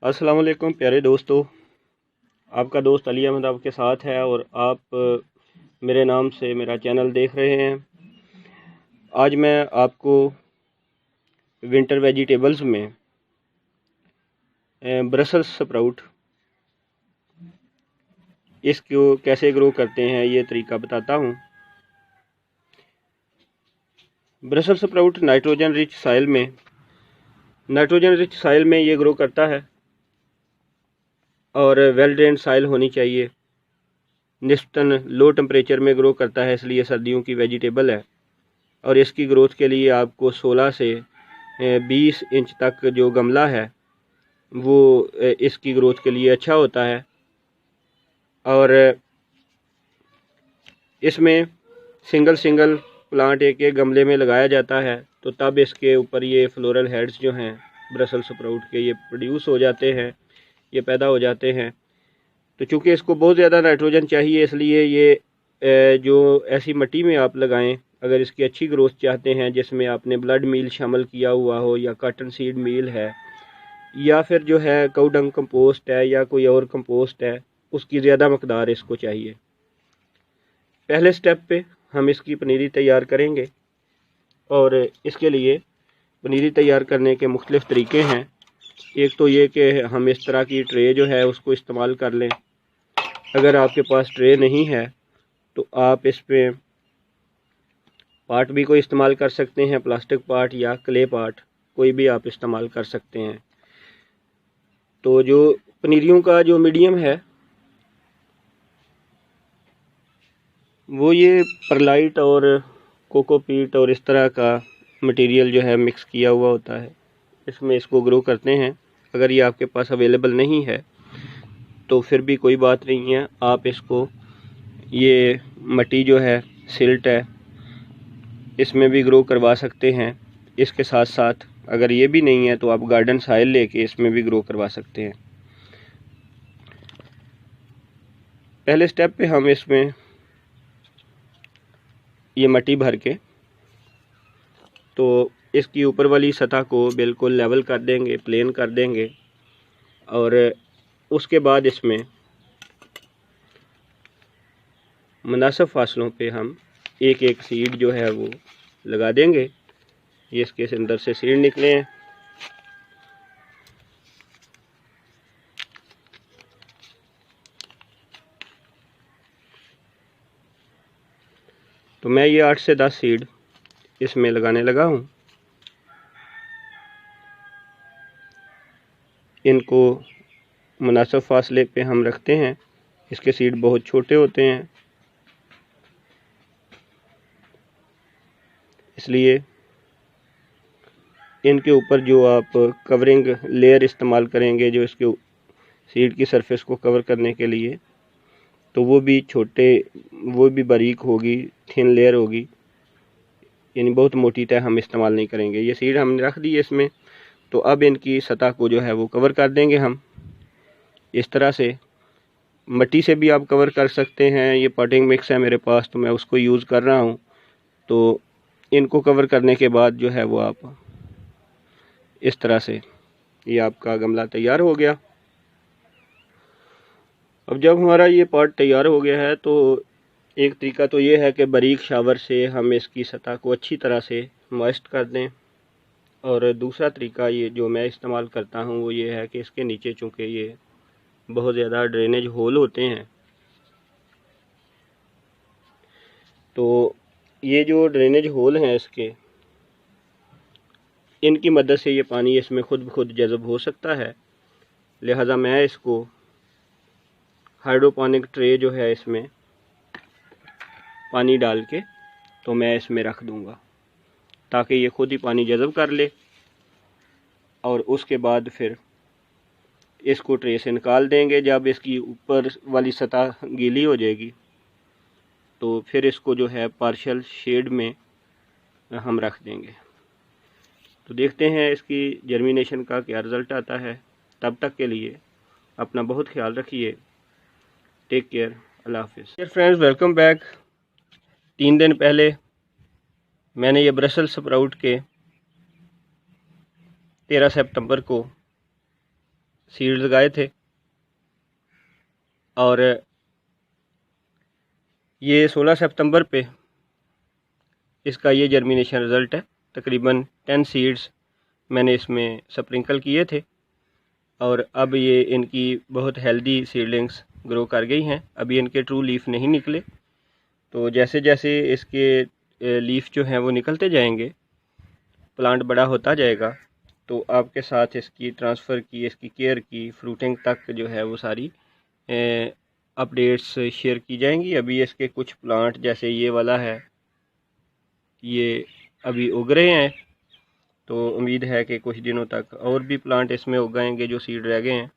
अस्सलाम वालेकुम प्यारे दोस्तों, आपका दोस्त अली अहमद आपके साथ है और आप मेरे नाम से मेरा चैनल देख रहे हैं। आज मैं आपको विंटर वेजिटेबल्स में ब्रसल्स स्प्राउट इसको कैसे ग्रो करते हैं ये तरीका बताता हूँ। ब्रसल्स स्प्राउट नाइट्रोजन रिच साइल में ये ग्रो करता है और वेल ड्रेन्ड साइल होनी चाहिए। निस्बतन लो टेम्परेचर में ग्रो करता है, इसलिए सर्दियों की वेजिटेबल है और इसकी ग्रोथ के लिए आपको 16 से 20 इंच तक जो गमला है वो इसकी ग्रोथ के लिए अच्छा होता है। और इसमें सिंगल प्लांट एक एक गमले में लगाया जाता है, तो तब इसके ऊपर ये फ्लोरल हेड्स जो हैं ब्रसल स्प्राउट के ये प्रोड्यूस हो जाते हैं, ये पैदा हो जाते हैं। तो चूँकि इसको बहुत ज़्यादा नाइट्रोजन चाहिए, इसलिए ये जो ऐसी मिट्टी में आप लगाएं, अगर इसकी अच्छी ग्रोथ चाहते हैं जिसमें आपने ब्लड मील शामिल किया हुआ हो या कॉटन सीड मील है या फिर जो है काऊ डंग कंपोस्ट है या कोई और कंपोस्ट है, उसकी ज़्यादा मकदार इसको चाहिए। पहले स्टेप पे हम इसकी पनीरी तैयार करेंगे और इसके लिए पनीरी तैयार करने के मुख्तलिफ़ तरीके हैं। एक तो ये कि हम इस तरह की ट्रे जो है उसको इस्तेमाल कर लें। अगर आपके पास ट्रे नहीं है तो आप इस पर पाट भी कोई इस्तेमाल कर सकते हैं, प्लास्टिक पाट या क्ले पाट, कोई भी आप इस्तेमाल कर सकते हैं। तो जो पनीरियों का जो मीडियम है वो ये परलाइट और कोकोपीट और इस तरह का मटेरियल जो है मिक्स किया हुआ होता है, इसमें इसको ग्रो करते हैं। अगर ये आपके पास अवेलेबल नहीं है तो फिर भी कोई बात नहीं है, आप इसको ये मट्टी जो है सिल्ट है इसमें भी ग्रो करवा सकते हैं। इसके साथ साथ अगर ये भी नहीं है तो आप गार्डन साइल लेके इसमें भी ग्रो करवा सकते हैं। पहले स्टेप पे हम इसमें ये मट्टी भर के तो इसकी ऊपर वाली सतह को बिल्कुल लेवल कर देंगे, प्लेन कर देंगे और उसके बाद इसमें मुनासिब फासलों पे हम एक एक सीड जो है वो लगा देंगे। ये इसके अंदर से सीड निकले हैं। तो मैं ये 8 से 10 सीड इसमें लगाने लगा हूँ। इनको मुनासिब फासले पे हम रखते हैं। इसके सीड बहुत छोटे होते हैं, इसलिए इनके ऊपर जो आप कवरिंग लेयर इस्तेमाल करेंगे जो इसके सीड की सरफेस को कवर करने के लिए, तो वो भी बारीक होगी, थिन लेयर होगी, यानी बहुत मोटी तय हम इस्तेमाल नहीं करेंगे। ये सीड हमने रख दी इसमें, तो अब इनकी सतह को जो है वो कवर कर देंगे हम इस तरह से। मिट्टी से भी आप कवर कर सकते हैं। ये पॉटिंग मिक्स है मेरे पास तो मैं उसको यूज़ कर रहा हूँ। तो इनको कवर करने के बाद जो है वो आप इस तरह से, ये आपका गमला तैयार हो गया। अब जब हमारा ये पॉट तैयार हो गया है तो एक तरीका तो ये है कि बारीक शावर से हम इसकी सतह को अच्छी तरह से मॉइस्ट कर दें, और दूसरा तरीका ये जो मैं इस्तेमाल करता हूँ वो ये है कि इसके नीचे चूँकि ये बहुत ज़्यादा ड्रेनेज होल होते हैं, तो ये जो ड्रेनेज होल हैं इसके, इनकी मदद से ये पानी इसमें खुद ब खुद जज़ब हो सकता है। लिहाजा मैं इसको हाइड्रोपोनिक ट्रे जो है इसमें पानी डाल के तो मैं इसमें रख दूँगा ताकि ये खुद ही पानी जज़ब कर ले, और उसके बाद फिर इसको ट्रे से निकाल देंगे। जब इसकी ऊपर वाली सतह गीली हो जाएगी तो फिर इसको जो है पार्शियल शेड में हम रख देंगे। तो देखते हैं इसकी जर्मिनेशन का क्या रिज़ल्ट आता है। तब तक के लिए अपना बहुत ख्याल रखिए। टेक केयर, अल्लाह हाफिज़। Dear friends, welcome back. 3 दिन पहले मैंने ये ब्रसल स्प्राउट के 13 सितंबर को सीड्स लगाए थे और ये 16 सितंबर पे इसका ये जर्मिनेशन रिज़ल्ट है। तकरीबन 10 सीड्स मैंने इसमें स्प्रिंकल किए थे और अब ये इनकी बहुत हेल्दी सीडलिंग्स ग्रो कर गई हैं। अभी इनके ट्रू लीफ नहीं निकले, तो जैसे जैसे इसके लीफ जो हैं वो निकलते जाएंगे, प्लांट बड़ा होता जाएगा, तो आपके साथ इसकी ट्रांसफ़र की, इसकी केयर की, फ्रूटिंग तक जो है वो सारी अपडेट्स शेयर की जाएंगी। अभी इसके कुछ प्लांट जैसे ये वाला है, ये अभी उग रहे हैं, तो उम्मीद है कि कुछ दिनों तक और भी प्लांट इसमें उगाएंगे जो सीड रह गए हैं।